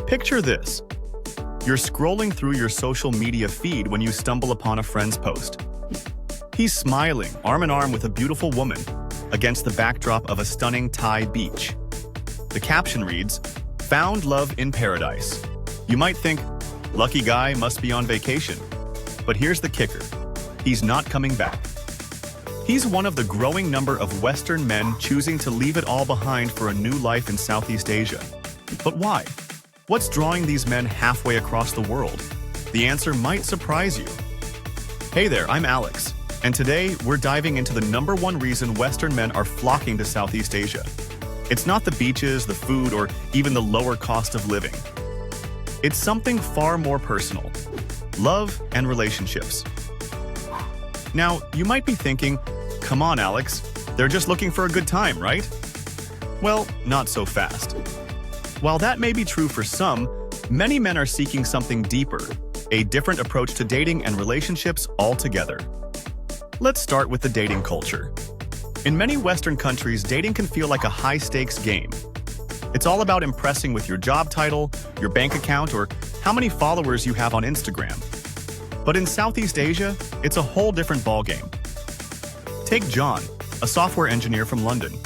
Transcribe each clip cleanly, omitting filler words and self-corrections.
Picture this. You're scrolling through your social media feed when you stumble upon a friend's post. He's smiling, arm in arm with a beautiful woman, against the backdrop of a stunning Thai beach. The caption reads, "Found love in paradise." You might think, lucky guy must be on vacation. But here's the kicker. He's not coming back. He's one of the growing number of Western men choosing to leave it all behind for a new life in Southeast Asia. But why? What's drawing these men halfway across the world? The answer might surprise you. Hey there, I'm Alex, and today we're diving into the #1 reason Western men are flocking to Southeast Asia. It's not the beaches, the food, or even the lower cost of living. It's something far more personal: love and relationships. Now, you might be thinking, come on, Alex, they're just looking for a good time, right? Well, not so fast. While that may be true for some, many men are seeking something deeper, a different approach to dating and relationships altogether. Let's start with the dating culture. In many Western countries, dating can feel like a high-stakes game. It's all about impressing with your job title, your bank account, or how many followers you have on Instagram. But in Southeast Asia, it's a whole different ballgame. Take John, a software engineer from London.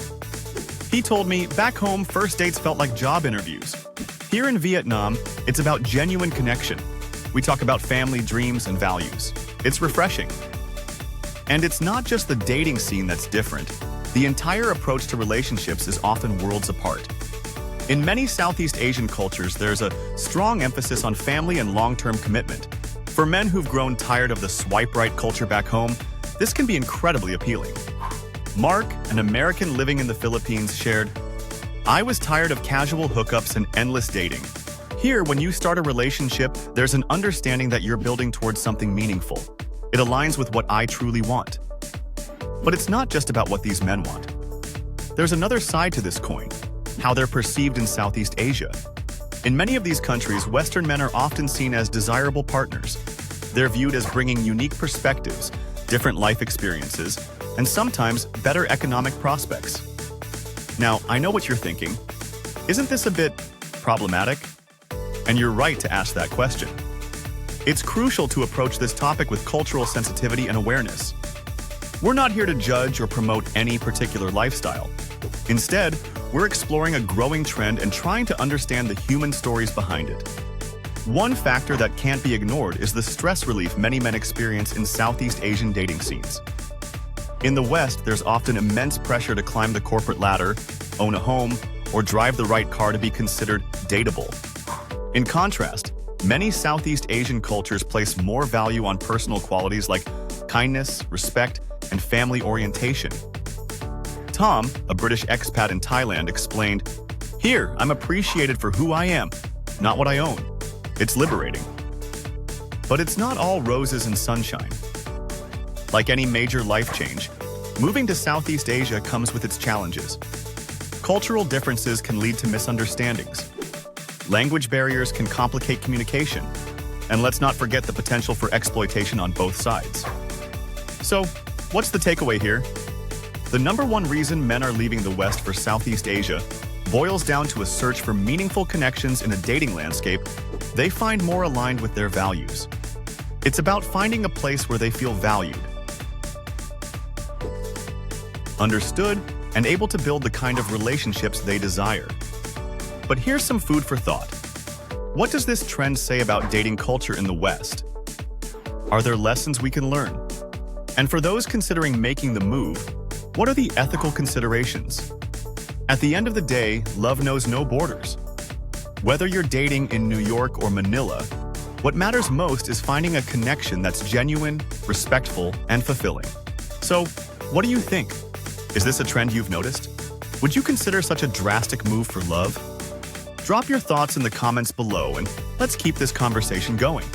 He told me back home, first dates felt like job interviews. Here in Vietnam, it's about genuine connection. We talk about family, dreams, and values. It's refreshing. And it's not just the dating scene that's different. The entire approach to relationships is often worlds apart. In many Southeast Asian cultures, there's a strong emphasis on family and long-term commitment. For men who've grown tired of the swipe-right culture back home, this can be incredibly appealing. Mark, an American living in the Philippines, shared, "I was tired of casual hookups and endless dating. Here, when you start a relationship, there's an understanding that you're building towards something meaningful. It aligns with what I truly want." But it's not just about what these men want. There's another side to this coin: how they're perceived in Southeast Asia. In many of these countries, Western men are often seen as desirable partners. They're viewed as bringing unique perspectives, different life experiences, and sometimes better economic prospects. Now, I know what you're thinking. Isn't this a bit problematic? And you're right to ask that question. It's crucial to approach this topic with cultural sensitivity and awareness. We're not here to judge or promote any particular lifestyle. Instead, we're exploring a growing trend and trying to understand the human stories behind it. One factor that can't be ignored is the stress relief many men experience in Southeast Asian dating scenes. In the West, there's often immense pressure to climb the corporate ladder, own a home, or drive the right car to be considered dateable. In contrast, many Southeast Asian cultures place more value on personal qualities like kindness, respect, and family orientation. Tom, a British expat in Thailand, explained, "Here, I'm appreciated for who I am, not what I own." It's liberating. But it's not all roses and sunshine. Like any major life change, moving to Southeast Asia comes with its challenges. Cultural differences can lead to misunderstandings. Language barriers can complicate communication. And let's not forget the potential for exploitation on both sides. So, what's the takeaway here? The #1 reason men are leaving the West for Southeast Asia boils down to a search for meaningful connections in a dating landscape they find more aligned with their values. It's about finding a place where they feel valued, understood, and able to build the kind of relationships they desire. But here's some food for thought. What does this trend say about dating culture in the West? Are there lessons we can learn? And for those considering making the move, what are the ethical considerations? At the end of the day, love knows no borders. Whether you're dating in New York or Manila, what matters most is finding a connection that's genuine, respectful, and fulfilling. So, what do you think? Is this a trend you've noticed? Would you consider such a drastic move for love? Drop your thoughts in the comments below and let's keep this conversation going.